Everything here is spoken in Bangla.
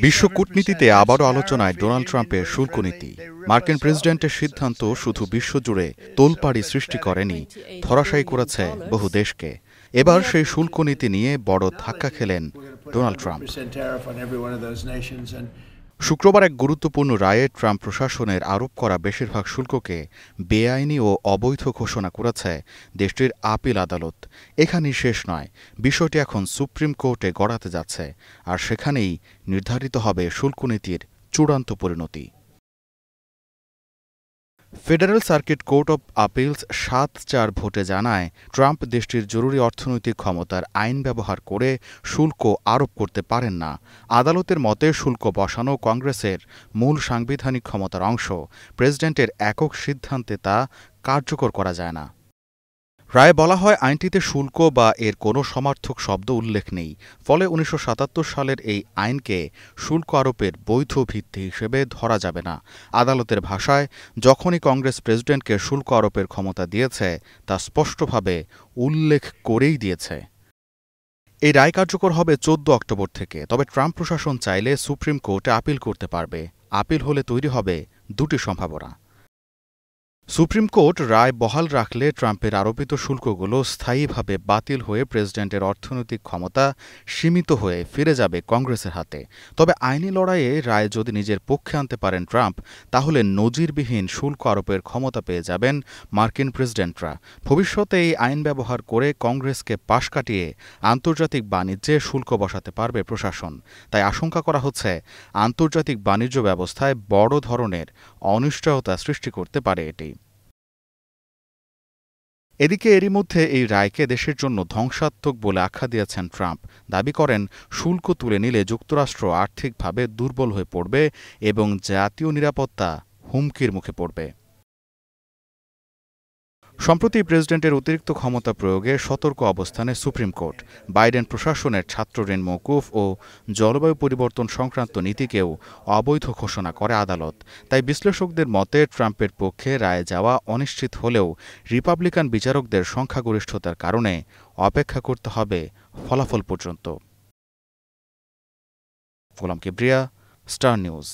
বিশ্ব কূটনীতিতে আবারও আলোচনায় ডোনাল্ড ট্রাম্পের শুল্ক নীতি। মার্কিন প্রেসিডেন্টের সিদ্ধান্ত শুধু বিশ্বজুড়ে তোলপাড়ি সৃষ্টি করেনি, ধরাশায়ী করেছে বহু দেশকে। এবার সেই শুল্ক নীতি নিয়ে বড় ধাক্কা খেলেন ডোনাল্ড ট্রাম্প। শুক্রবার এক গুরুত্বপূর্ণ রায়ে ট্রাম্প প্রশাসনের আরোপ করা বেশিরভাগ শুল্ককে বেআইনি ও অবৈধ ঘোষণা করেছে দেশটির আপিল আদালত। এখানেই শেষ নয়, বিষয়টি এখন সুপ্রিম কোর্টে গড়াতে যাচ্ছে, আর সেখানেই নির্ধারিত হবে শুল্কনীতির চূড়ান্ত পরিণতি। ফেডারেল সার্কিট কোর্ট অব আপিলস ৭-৪ ভোটে জানায়, ট্রাম্প দেশটির জরুরি অর্থনৈতিক ক্ষমতার আইন ব্যবহার করে শুল্ক আরোপ করতে পারেন না। আদালতের মতে শুল্ক বসানো কংগ্রেসের মূল সাংবিধানিক ক্ষমতার অংশ। প্রেসিডেন্টের একক সিদ্ধান্তে তা কার্যকর করা যায় না। রায়ে বলা হয়, আইনটিতে শুল্ক বা এর কোনো সমার্থক শব্দ উল্লেখ নেই। ফলে ১৯৭৭ সালের এই আইনকে শুল্ক আরোপের বৈধ ভিত্তি হিসেবে ধরা যাবে না। আদালতের ভাষায়, যখনই কংগ্রেস প্রেসিডেন্টকে শুল্ক আরোপের ক্ষমতা দিয়েছে, তা স্পষ্টভাবে উল্লেখ করেই দিয়েছে। এই রায় কার্যকর হবে ১৪ অক্টোবর থেকে। তবে ট্রাম্প প্রশাসন চাইলে সুপ্রিম কোর্টে আপিল করতে পারবে। আপিল হলে তৈরি হবে দুটি সম্ভাবনা। সুপ্রিম কোর্ট রায় বহাল রাখলে ট্রাম্পের আরোপিত শুল্কগুলো স্থায়ীভাবে বাতিল হয়ে প্রেসিডেন্টের অর্থনৈতিক ক্ষমতা সীমিত হয়ে ফিরে যাবে কংগ্রেসের হাতে। তবে আইনি লড়াইয়ে রায় যদি নিজের পক্ষে আনতে পারেন ট্রাম্প, তাহলে নজিরবিহীন শুল্ক আরোপের ক্ষমতা পেয়ে যাবেন মার্কিন প্রেসিডেন্টরা। ভবিষ্যতে এই আইন ব্যবহার করে কংগ্রেসকে পাশ কাটিয়ে আন্তর্জাতিক বাণিজ্যে শুল্ক বসাতে পারবে প্রশাসন। তাই আশঙ্কা করা হচ্ছে, আন্তর্জাতিক বাণিজ্য ব্যবস্থায় বড় ধরনের অনিশ্চয়তা সৃষ্টি করতে পারে এটি। এদিকে এরই মধ্যে এই রায়কে দেশের জন্য ধ্বংসাত্মক বলে আখ্যা দিয়েছেন ট্রাম্প। দাবি করেন, শুল্ক তুলে নিলে যুক্তরাষ্ট্র আর্থিকভাবে দুর্বল হয়ে পড়বে এবং জাতীয় নিরাপত্তা হুমকির মুখে পড়বে। সম্প্রতি প্রেসিডেন্টের অতিরিক্ত ক্ষমতা প্রয়োগে সতর্ক অবস্থানে সুপ্রিম কোর্ট। বাইডেন প্রশাসনের ছাত্রঋণ মওকুফ ও জলবায়ু পরিবর্তন সংক্রান্ত নীতিকেও অবৈধ ঘোষণা করে আদালত। তাই বিশ্লেষকদের মতে ট্রাম্পের পক্ষে রায়ে যাওয়া অনিশ্চিত হলেও রিপাবলিকান বিচারকদের সংখ্যাগরিষ্ঠতার কারণে অপেক্ষা করতে হবে ফলাফল পর্যন্ত। গোলাম কিবরিয়া, স্টার নিউজ।